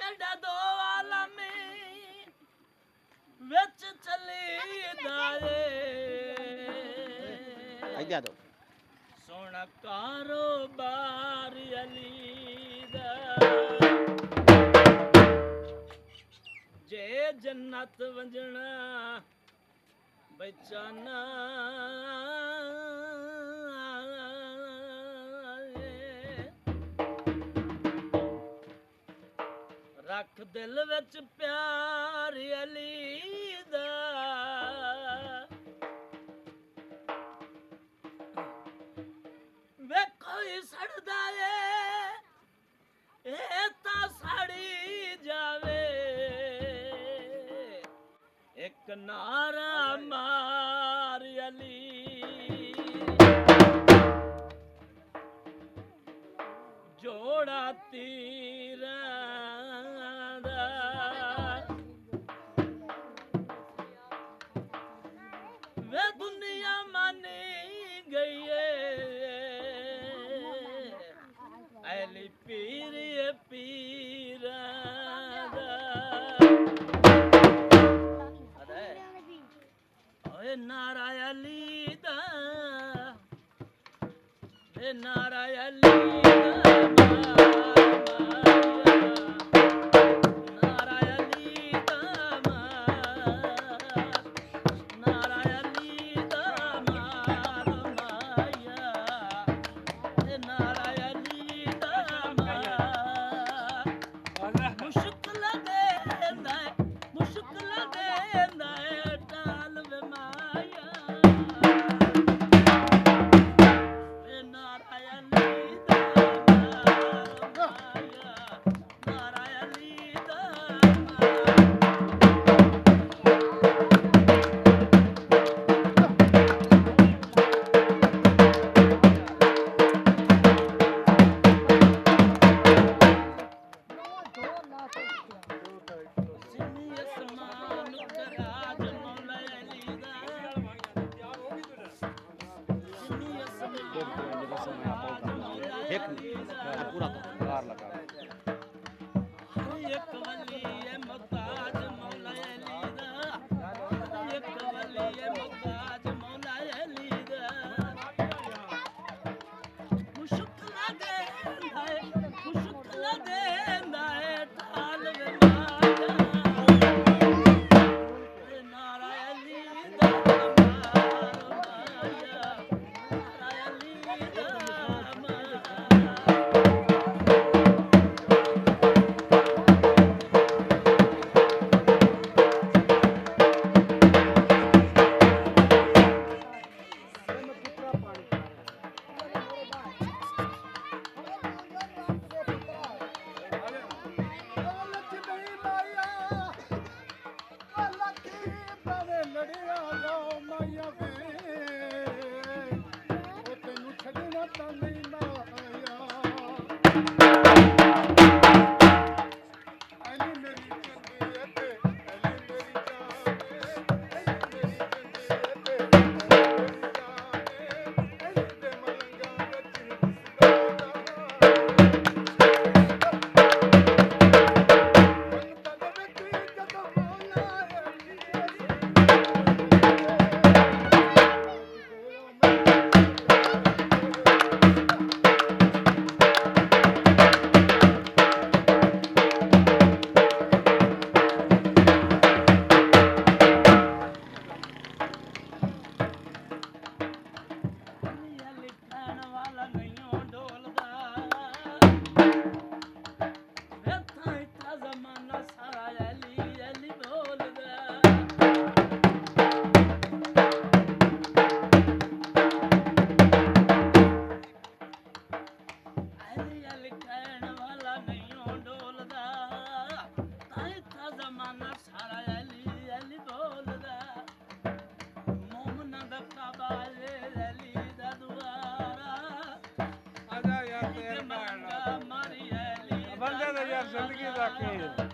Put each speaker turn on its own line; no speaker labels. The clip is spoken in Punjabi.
ਐਡਾ ਦੋ ਆਲਮੀ ਵਿੱਚ ਚੱਲੀਦਾ ਏ
ਆਈਦਾ ਦੋ
ਸੋਹਣਾ ਕਾਰੋਬਾਰ ਅਲੀ ਦਾ ਜੇ ਜੰਨਤ ਵੰਜਣਾ ਬਚਾਨਾ ਰੱਖ ਦਿਲ ਵਿੱਚ ਪਿਆਰ ਅਲੀ ਦਾ ਵੇਖੋ ਹੀ ਸੜਦਾ ਏ ਇਹ ਤਾਂ ਸੜੀ ਜਾਵੇ ਇੱਕ ਨਾਰਾ ਮਾਰ ਅਲੀ ਜੋੜਾ ਤੀਰਾਂ ਦਾ ਵੇ ਦੁਨੀਆ ਮਾਨੀ ਗਈ ਏ ਅਲੀ ਪੀਰ ਏ ਪੀਰਾਂ ਦਾ ਓਏ ਨਾਰਾ ਅਲੀ ਦਾ ਵੇ ਨਾਰਾ ਅਲੀ ਦਾ
पूरा कार लगा
एक वली है मुताज मौला अली दा एक वली है मुताज मौला अली दा मुश्किल दे है ठाल वे माया नारा अली दा माया नारा अली दा
जिंदगी का